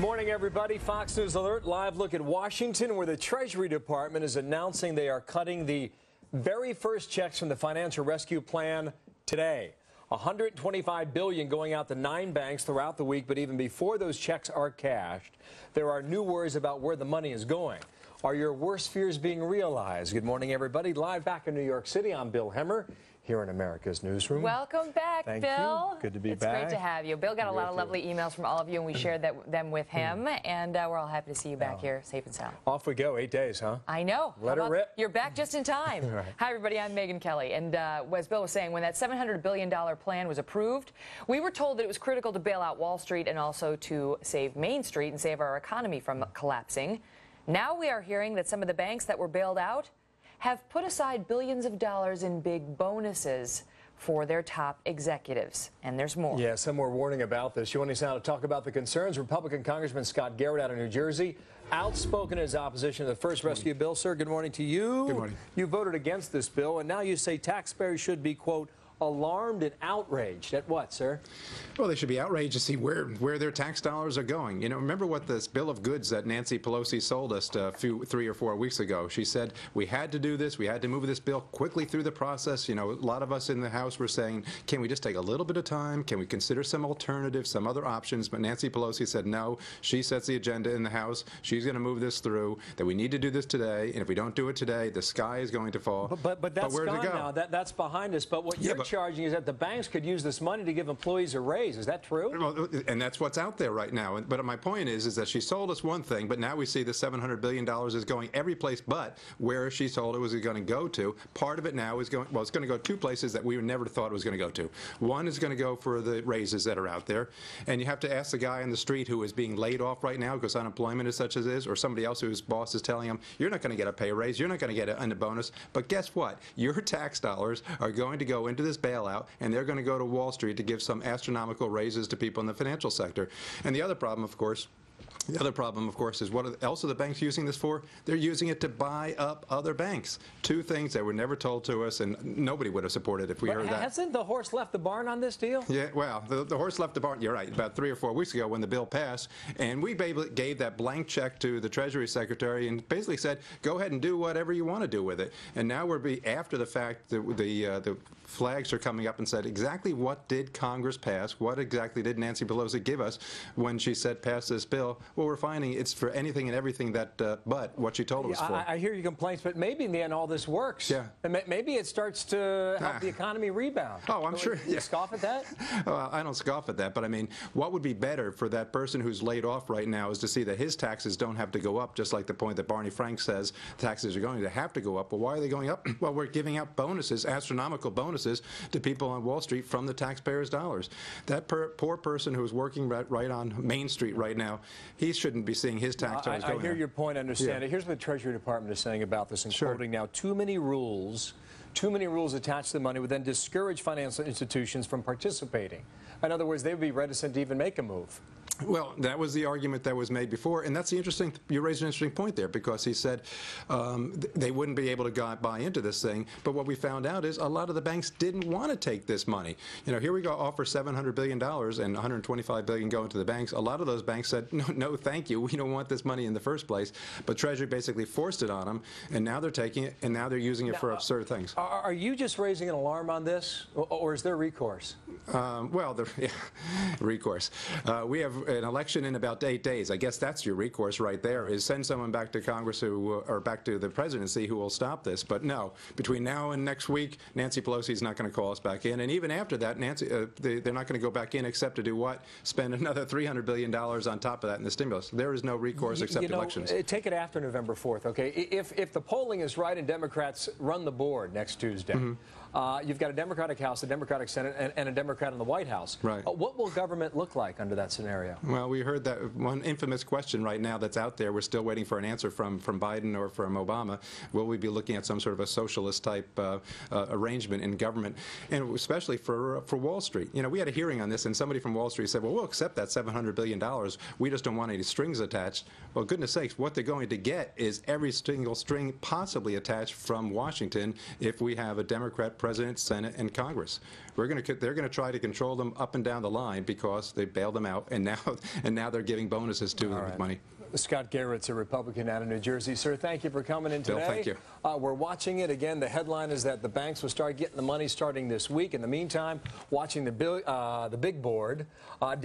Morning, everybody. Fox News Alert, live look at Washington, where the Treasury Department is announcing they are cutting the very first checks from the financial rescue plan today. $125 billion going out to 9 banks throughout the week, but even before those checks are cashed, there are new worries about where the money is going. Are your worst fears being realized? Good morning, everybody. Live back in New York City, I'm Bill Hemmer, here in America's Newsroom. Welcome back, Thank Bill. You. Good to be it's back. It's great to have you. Bill got a lot of lovely emails from all of you, and we shared them with him, and we're all happy to see you back here, safe and sound. Off we go. 8 days, huh? I know. Let her rip. You're back just in time. Right. Hi, everybody. I'm Megan Kelly. And as Bill was saying, when that $700 billion plan was approved, we were told that it was critical to bail out Wall Street and also to save Main Street and save our economy from collapsing. Now we are hearing that some of the banks that were bailed out have put aside billions of dollars in big bonuses for their top executives. And there's more. Yeah, some more warning about this. Joining us now to talk about the concerns, Republican Congressman Scott Garrett out of New Jersey, outspoken in his opposition to the first rescue bill. Sir, good morning to you. Good morning. You voted against this bill, and now you say taxpayers should be, quote, alarmed and outraged. At what, sir? Well, they should be outraged to see where their tax dollars are going. You know, remember what this bill of goods that Nancy Pelosi sold us 3 or 4 weeks ago. She said we had to do this. We had to move this bill quickly through the process. You know, a lot of us in the House were saying, can we just take a little bit of time? Can we consider some alternatives, some other options? But Nancy Pelosi said no. She sets the agenda in the House. She's going to move this through, that we need to do this today. And if we don't do it today, the sky is going to fall. But that's gone now. That's behind us. But what you're charging is that the banks could use this money to give employees a raise. Is that true? Well, and that's what's out there right now. But my point is that she sold us one thing, but now we see the $700 billion is going every place but where she told it was going to go to. Part of it now is going, well, it's going to go 2 places that we never thought it was going to go to. One is going to go for the raises that are out there. And you have to ask the guy on the street who is being laid off right now because unemployment is such as it is, or somebody else whose boss is telling him, you're not going to get a pay raise, you're not going to get a bonus. But guess what? Your tax dollars are going to go into this bailout, and they're going to go to Wall Street to give some astronomical raises to people in the financial sector. And the other problem, of course, is what else are the banks using this for? They're using it to buy up other banks. 2 things that were never told to us, and nobody would have supported if we heard that. Hasn't the horse left the barn on this deal? Yeah, well, the horse left the barn, you're right, about 3 or 4 weeks ago when the bill passed, and we gave that blank check to the Treasury Secretary and basically said, go ahead and do whatever you want to do with it. And now after the fact, the flags are coming up and said, exactly what did Congress pass? What exactly did Nancy Pelosi give us when she said pass this bill? Well, we're finding it's for anything and everything that but what she told us for. I hear your complaints, but maybe in the end all this works. Yeah. And maybe it starts to help the economy rebound. Oh, I'm sure. You scoff at that? Well, I don't scoff at that, but I mean, what would be better for that person who's laid off right now is to see that his taxes don't have to go up, just like the point that Barney Frank says taxes are going to have to go up. Well, why are they going up? Well, we're giving out bonuses, astronomical bonuses, to people on Wall Street from the taxpayers' dollars. That poor person who's working right on Main Street right now, he shouldn't be seeing his tax dollars going up. I hear your point, I understand it. Here's what the Treasury Department is saying about this, and quoting now, too many rules attached to the money would then discourage financial institutions from participating. In other words, they would be reticent to even make a move. Well, that was the argument that was made before, and that's the interesting. You raised an interesting point there because he said they wouldn't be able to buy into this thing. But what we found out is a lot of the banks didn't want to take this money. You know, here we go, offer $700 billion and $125 billion going to the banks. A lot of those banks said, no, thank you. We don't want this money in the first place. But Treasury basically forced it on them, and now they're taking it, and now they're using it for absurd things. Are you just raising an alarm on this, or is there recourse? Well, recourse. We have an election in about 8 days. I guess that's your recourse right there, is send someone back to Congress or back to the presidency who will stop this. But no, between now and next week, Nancy Pelosi is not going to call us back in. And even after that, they're not going to go back in except to do what? Spend another $300 billion on top of that in the stimulus. There is no recourse except elections. Take it after November 4th, okay? If the polling is right and Democrats run the board next Tuesday, you've got a Democratic House, a Democratic Senate, and a Democrat in the White House. Right. What will government look like under that scenario? Well, we heard that one infamous question right now that's out there. We're still waiting for an answer from Biden or from Obama. Will we be looking at some sort of a socialist type arrangement in government, and especially for Wall Street? You know, we had a hearing on this, and somebody from Wall Street said, well, we'll accept that $700 billion. We just don't want any strings attached. Well, goodness sakes, what they're going to get is every single string possibly attached from Washington if we have a Democrat President, Senate, and Congress. They're going to try to control them up and down the line because they bailed them out, and now they're giving bonuses to them with money. Scott Garrett's a Republican out of New Jersey. Sir, thank you for coming in today. Bill, thank you. We're watching it. Again, the headline is that the banks will start getting the money starting this week. In the meantime, watching the big board down